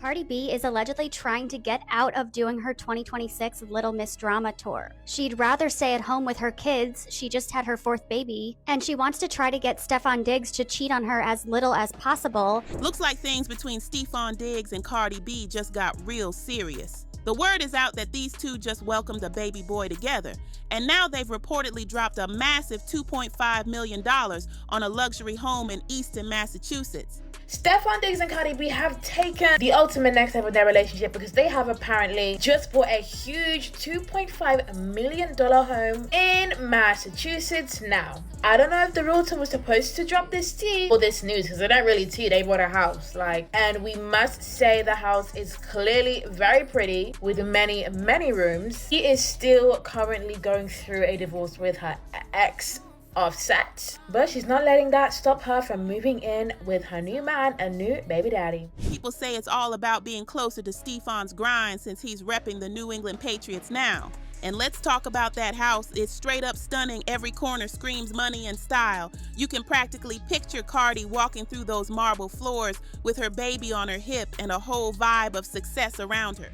Cardi B is allegedly trying to get out of doing her 2026 Little Miss Drama tour. She'd rather stay at home with her kids, she just had her fourth baby, and she wants to try to get Stefon Diggs to cheat on her as little as possible. Looks like things between Stefon Diggs and Cardi B just got real serious. The word is out that these two just welcomed a baby boy together, and now they've reportedly dropped a massive $2.5 million on a luxury home in Easton, Massachusetts. Stefon Diggs and Cardi B have taken the ultimate next step of their relationship because they have apparently just bought a huge $2.5 million home in Massachusetts now. I don't know if the realtor was supposed to drop this tea or this news because they don't really tea, they bought a house. And we must say the house is clearly very pretty with many, many rooms. She is still currently going through a divorce with her ex Offset, but she's not letting that stop her from moving in with her new man and new baby daddy. People say it's all about being closer to Stefon's grind since he's repping the New England Patriots now. And let's talk about that house. It's straight up stunning. Every corner screams money and style. You can practically picture Cardi walking through those marble floors with her baby on her hip and a whole vibe of success around her.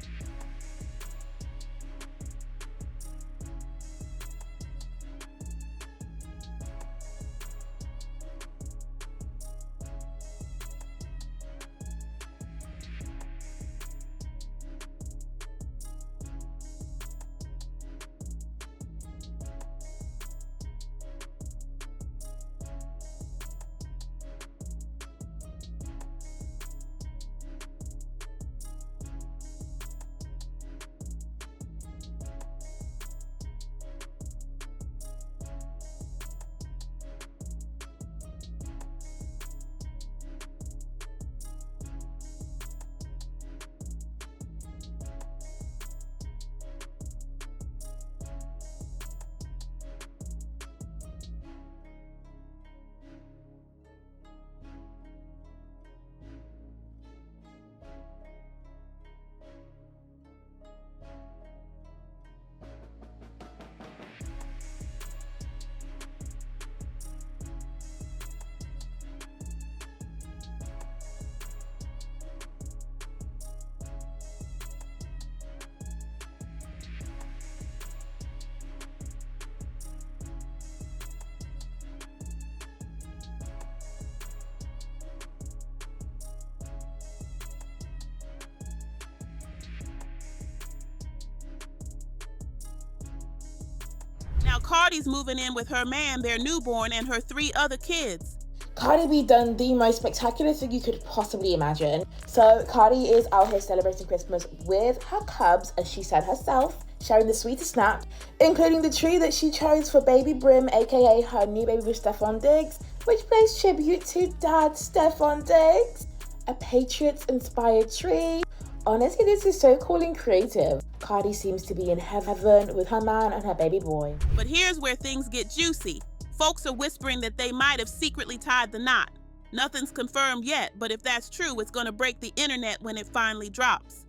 Now Cardi's moving in with her man, their newborn, and her 3 other kids. Cardi B done the most spectacular thing you could possibly imagine. So Cardi is out here celebrating Christmas with her cubs, as she said herself, sharing the sweetest snap, including the tree that she chose for baby Brim, aka her new baby with Stefon Diggs, which pays tribute to dad Stefon Diggs. A Patriots-inspired tree. Honestly, this is so cool and creative. Cardi seems to be in heaven with her man and her baby boy. But here's where things get juicy. Folks are whispering that they might have secretly tied the knot. Nothing's confirmed yet, but if that's true, it's gonna break the internet when it finally drops.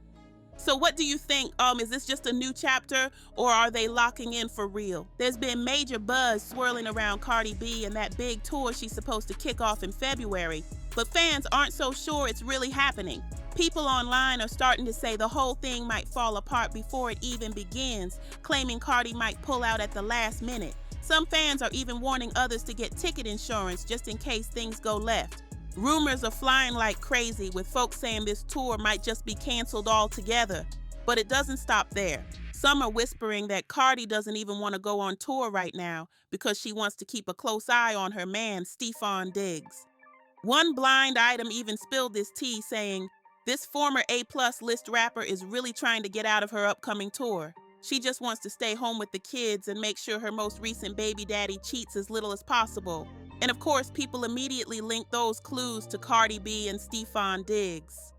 So what do you think? Is this just a new chapter, or are they locking in for real? There's been major buzz swirling around Cardi B and that big tour she's supposed to kick off in February, but fans aren't so sure it's really happening. People online are starting to say the whole thing might fall apart before it even begins, claiming Cardi might pull out at the last minute. Some fans are even warning others to get ticket insurance just in case things go left. Rumors are flying like crazy, with folks saying this tour might just be canceled altogether. But it doesn't stop there. Some are whispering that Cardi doesn't even want to go on tour right now because she wants to keep a close eye on her man, Stefon Diggs. One blind item even spilled this tea, saying, "This former A-plus list rapper is really trying to get out of her upcoming tour. She just wants to stay home with the kids and make sure her most recent baby daddy cheats as little as possible." And of course, people immediately link those clues to Cardi B and Stefon Diggs.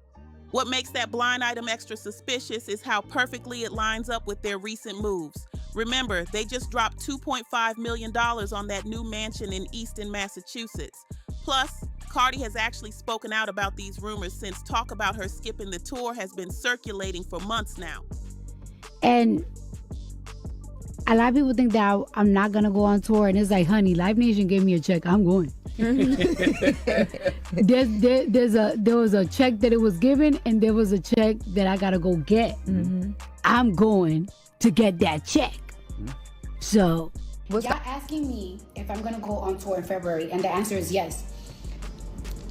What makes that blind item extra suspicious is how perfectly it lines up with their recent moves. Remember, they just dropped $2.5 million on that new mansion in Easton, Massachusetts. Plus, Cardi has actually spoken out about these rumors since talk about her skipping the tour has been circulating for months now. And a lot of people think that I'm not going to go on tour. And it's like, honey, Live Nation gave me a check. I'm going. There was a check that it was given, and there was a check that I gotta go get. I'm going to get that check. So, Y'all asking me if I'm gonna go on tour in February, and the answer is yes.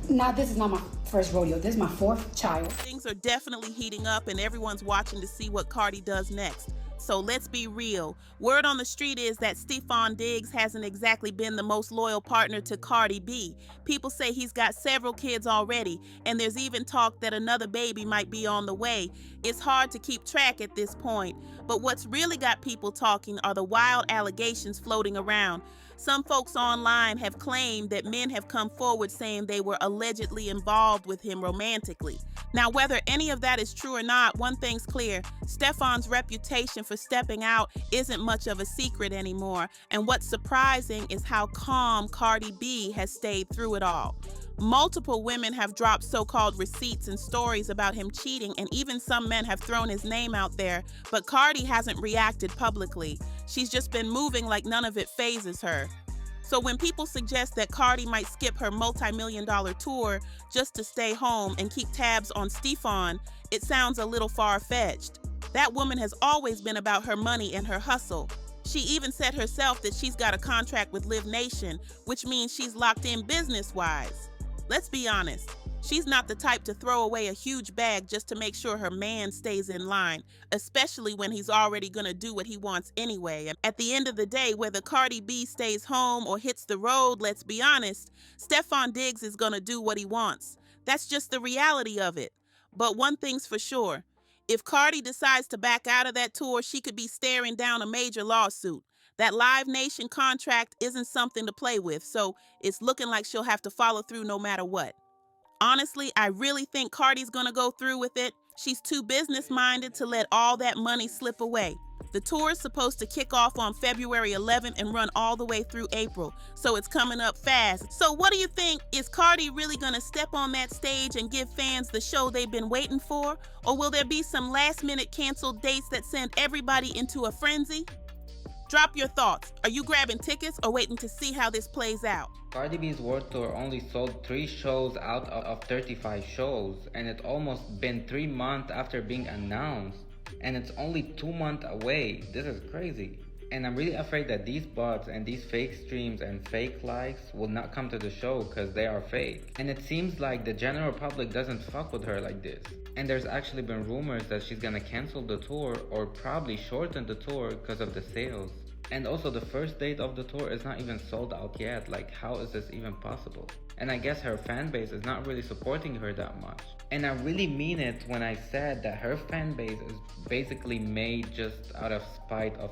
Now, this is not my first rodeo. This is my fourth child. Things are definitely heating up and everyone's watching to see what Cardi does next. So let's be real. Word on the street is that Stefon Diggs hasn't exactly been the most loyal partner to Cardi B. People say he's got several kids already, and there's even talk that another baby might be on the way. It's hard to keep track at this point, but what's really got people talking are the wild allegations floating around. Some folks online have claimed that men have come forward saying they were allegedly involved with him romantically. Now, whether any of that is true or not, one thing's clear. Stefon's reputation for stepping out isn't much of a secret anymore. And what's surprising is how calm Cardi B has stayed through it all. Multiple women have dropped so-called receipts and stories about him cheating, and even some men have thrown his name out there, but Cardi hasn't reacted publicly. She's just been moving like none of it phases her. So when people suggest that Cardi might skip her multi-million-dollar tour just to stay home and keep tabs on Stefon, it sounds a little far-fetched. That woman has always been about her money and her hustle. She even said herself that she's got a contract with Live Nation, which means she's locked in business-wise. Let's be honest, she's not the type to throw away a huge bag just to make sure her man stays in line, especially when he's already gonna do what he wants anyway. And at the end of the day, whether Cardi B stays home or hits the road, let's be honest, Stefon Diggs is gonna do what he wants. That's just the reality of it. But one thing's for sure, if Cardi decides to back out of that tour, she could be staring down a major lawsuit. That Live Nation contract isn't something to play with, so it's looking like she'll have to follow through no matter what. Honestly, I really think Cardi's gonna go through with it. She's too business-minded to let all that money slip away. The tour is supposed to kick off on February 11th and run all the way through April, so it's coming up fast. So what do you think? Is Cardi really gonna step on that stage and give fans the show they've been waiting for? Or will there be some last-minute canceled dates that send everybody into a frenzy? Drop your thoughts. Are you grabbing tickets or waiting to see how this plays out? Cardi B's World Tour only sold 3 shows out of 35 shows, and it's almost been 3 months after being announced, and it's only 2 months away. This is crazy. And I'm really afraid that these bots and these fake streams and fake likes will not come to the show because they are fake. And it seems like the general public doesn't fuck with her like this. And there's actually been rumors that she's gonna cancel the tour or probably shorten the tour because of the sales. And also the first date of the tour is not even sold out yet. Like, how is this even possible? And I guess her fan base is not really supporting her that much. And I really mean it when I said that her fan base is basically made just out of spite of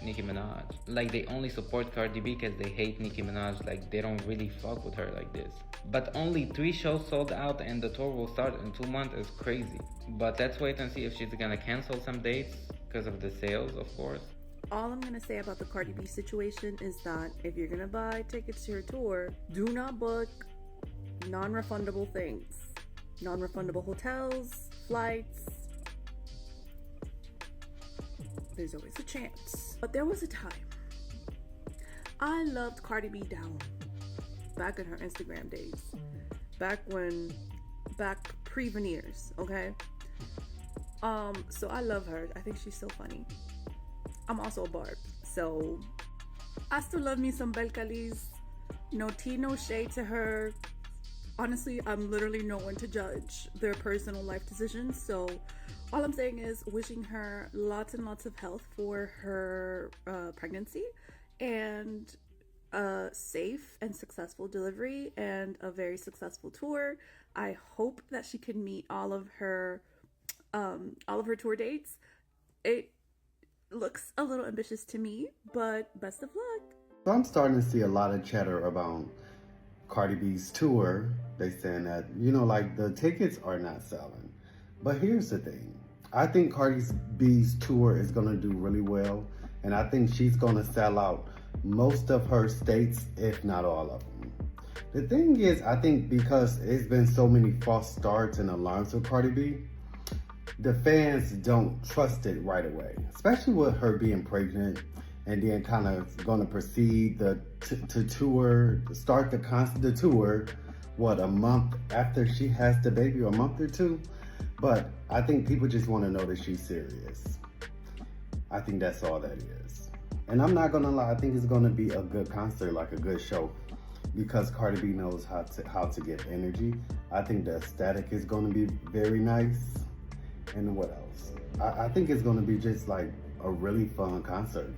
Nicki Minaj. Like, they only support Cardi B because they hate Nicki Minaj. Like, they don't really fuck with her like this. But only 3 shows sold out and the tour will start in 2 months is crazy. But let's wait and see if she's gonna cancel some dates because of the sales, of course. All I'm going to say about the Cardi B situation is that if you're going to buy tickets to her tour, do not book non-refundable things. Non-refundable hotels, flights. There's always a chance. But there was a time I loved Cardi B down back in her Instagram days. Back pre-veneers, okay? So I love her. I think she's so funny. I'm also a barb, so I still love me some Belcalis. No tea, no shade to her. Honestly, I'm literally no one to judge their personal life decisions, so all I'm saying is wishing her lots and lots of health for her pregnancy and a safe and successful delivery and a very successful tour. I hope that she can meet all of her tour dates. It looks a little ambitious to me, but best of luck. So I'm starting to see a lot of chatter about Cardi B's tour. They saying that, like the tickets are not selling. But here's the thing. I think Cardi B's tour is going to do really well. And I think she's going to sell out most of her states, if not all of them. The thing is, I think because it's been so many false starts and alarms with Cardi B, the fans don't trust it right away, especially with her being pregnant and then kind of going to proceed to tour, start the tour, what, a month after she has the baby, or a month or two. But I think people just want to know that she's serious. I think that's all that is. And I'm not gonna lie, I think it's gonna be a good concert, like a good show, because Cardi B knows how to get energy. I think the aesthetic is gonna be very nice. And what else? I think it's gonna be just like a really fun concert.